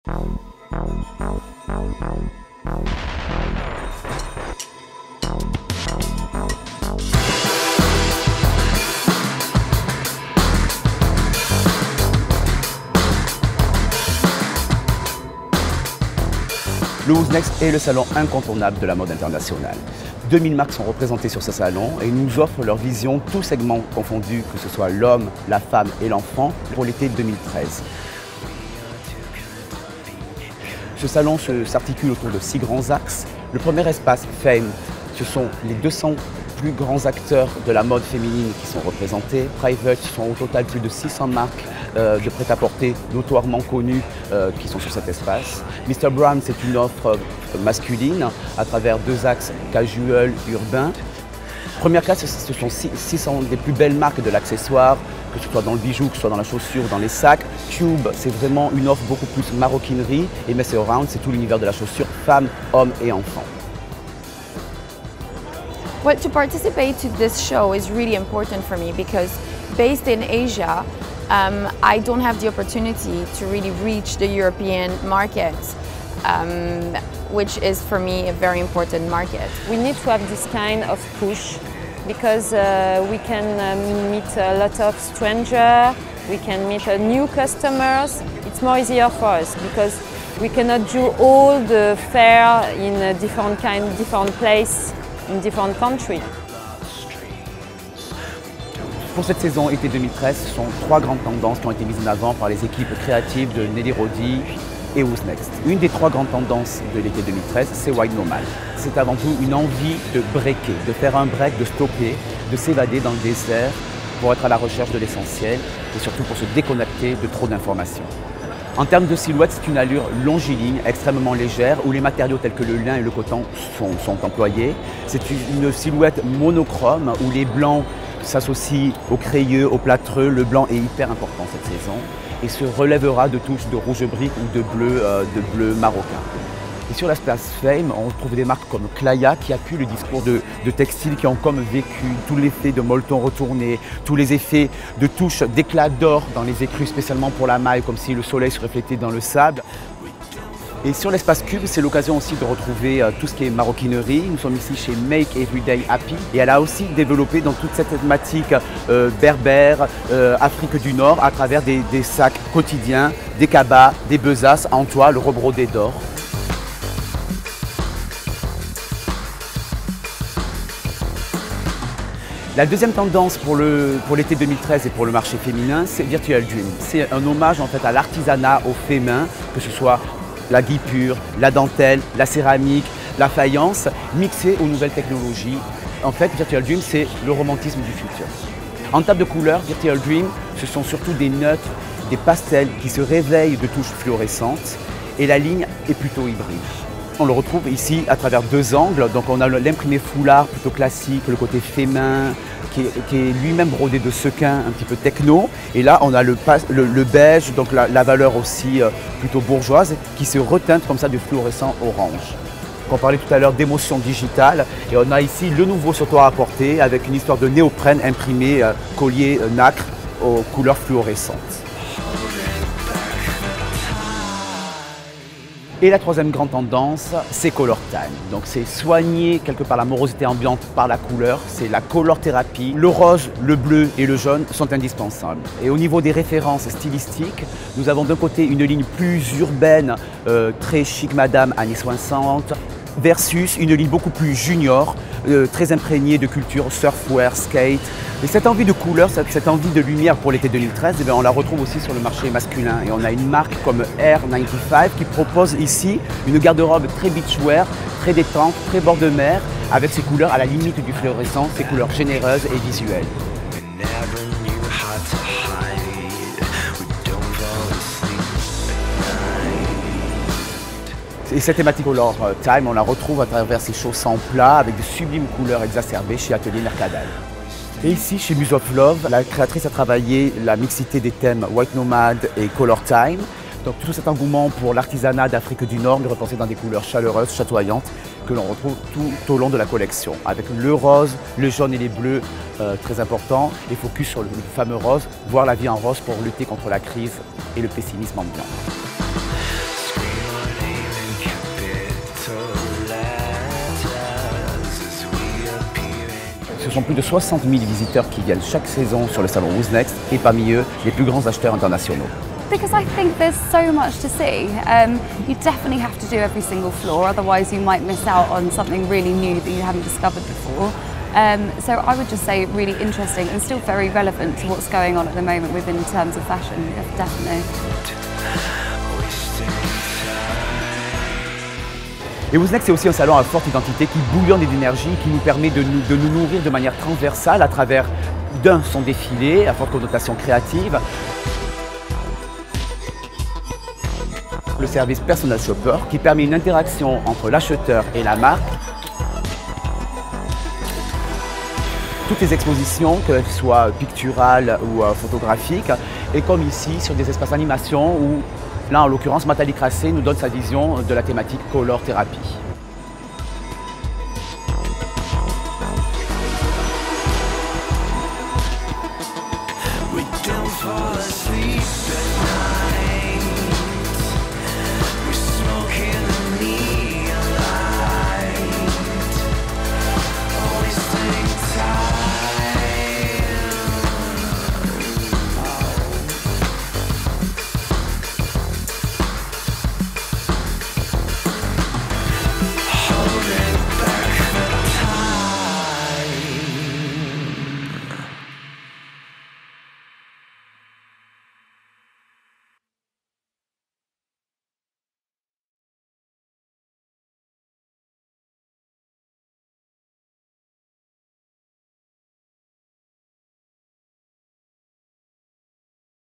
Le Who's Next est le salon incontournable de la mode internationale. 2000 marques sont représentées sur ce salon et nous offrent leur vision, tous segments confondus, que ce soit l'homme, la femme et l'enfant, pour l'été 2013. Ce salon s'articule autour de 6 grands axes. Le premier espace, Fame, ce sont les 200 plus grands acteurs de la mode féminine qui sont représentés. Private, ce sont au total plus de 600 marques de prêt-à-porter notoirement connues qui sont sur cet espace. Mr. Brown, c'est une offre masculine à travers 2 axes casual, urbain. Première classe, ce sont 600 des plus belles marques de l'accessoire, que ce soit dans le bijou, que ce soit dans la chaussure, dans les sacs. Cube, c'est vraiment une offre beaucoup plus maroquinerie. Et Mess Around, c'est tout l'univers de la chaussure, femmes, hommes et enfants. Well, to participate to this show is really important for me because based in Asia, I don't have the opportunity to really reach the European market, which is for me a very important market. We need to have this kind of push because we can meet a lot of strangers, we can meet new customers. It's more easier for us because we cannot do all the fair in a different place, in different countries. Pour cette saison été 2013, ce sont 3 grandes tendances qui ont été mises en avant par les équipes créatives de Nelly Rodi et Who's Next. Une des 3 grandes tendances de l'été 2013, c'est White Nomad. C'est avant tout une envie de breaker, de faire un break, de stopper, de s'évader dans le désert pour être à la recherche de l'essentiel et surtout pour se déconnecter de trop d'informations. En termes de silhouette, c'est une allure longiligne, extrêmement légère, où les matériaux tels que le lin et le coton sont employés. C'est une silhouette monochrome, où les blancs s'associe au crayeux, au plâtreux. Le blanc est hyper important cette saison et se relèvera de touches de rouge brique ou de bleu marocain. Et sur l'espace Fame, on retrouve des marques comme Claya qui appuient le discours de textiles qui ont comme vécu tout l'effet de molleton retourné, tous les effets de touches d'éclat d'or dans les écrus, spécialement pour la maille, comme si le soleil se reflétait dans le sable. Et sur l'espace Cube, c'est l'occasion aussi de retrouver tout ce qui est maroquinerie. Nous sommes ici chez Make Everyday Happy. Et elle a aussi développé dans toute cette thématique berbère, Afrique du Nord, à travers des sacs quotidiens, des cabas, des besaces en toile rebrodées d'or. La deuxième tendance pour l'été 2013 et pour le marché féminin, c'est Virtual Dream. C'est un hommage en fait à l'artisanat, aux faits main, que ce soit la guipure, la dentelle, la céramique, la faïence, mixée aux nouvelles technologies. En fait, Virtual Dream, c'est le romantisme du futur. En termes de couleurs, Virtual Dream, ce sont surtout des neutres, des pastels qui se réveillent de touches fluorescentes et la ligne est plutôt hybride. On le retrouve ici à travers 2 angles. Donc on a l'imprimé foulard plutôt classique, le côté fait main, qui est lui-même brodé de sequins un petit peu techno. Et là on a le beige, donc la valeur aussi plutôt bourgeoise, qui se reteinte comme ça du fluorescent orange. On parlait tout à l'heure d'émotion digitale. Et on a ici le nouveau sautoir à porter avec une histoire de néoprène imprimé collier nacre aux couleurs fluorescentes. Et la troisième grande tendance, c'est Color Time. Donc c'est soigner quelque part la morosité ambiante par la couleur, c'est la color thérapie. Le rose, le bleu et le jaune sont indispensables. Et au niveau des références stylistiques, nous avons d'un côté une ligne plus urbaine, très chic madame années 60, versus une ligne beaucoup plus junior, très imprégnée de culture surfwear, skate. Et cette envie de couleur, cette envie de lumière pour l'été 2013, on la retrouve aussi sur le marché masculin. Et on a une marque comme Air 95 qui propose ici une garde-robe très beachwear, très détente, très bord de mer, avec ses couleurs à la limite du fluorescent, ses couleurs généreuses et visuelles. Et cette thématique Color Time, on la retrouve à travers ces chaussons plats avec de sublimes couleurs exacerbées chez Atelier Mercadal. Et ici, chez Muse of Love, la créatrice a travaillé la mixité des thèmes White Nomad et Color Time. Donc tout cet engouement pour l'artisanat d'Afrique du Nord, repensé dans des couleurs chaleureuses, chatoyantes, que l'on retrouve tout au long de la collection. Avec le rose, le jaune et les bleus, très importants, et focus sur le fameux rose, voir la vie en rose pour lutter contre la crise et le pessimisme ambiant. Ce sont plus de 60 000 visiteurs qui viennent chaque saison sur le salon Who's Next et parmi eux, les plus grands acheteurs internationaux. Because I think there's so much to see. You definitely have to do every single floor, otherwise you might miss out on something really new that you haven't discovered before. So I would just say really interesting and still very relevant to what's going on at the moment within terms of fashion, definitely. Et Who's Next, c'est aussi un salon à forte identité qui bouillonne d'énergie, qui nous permet de nous nourrir de manière transversale à travers son défilé à forte connotation créative, le service Personal Shopper qui permet une interaction entre l'acheteur et la marque. Toutes les expositions, qu'elles soient picturales ou photographiques, et comme ici sur des espaces d'animation où, là en l'occurrence, Matali Crasset nous donne sa vision de la thématique Color Therapy.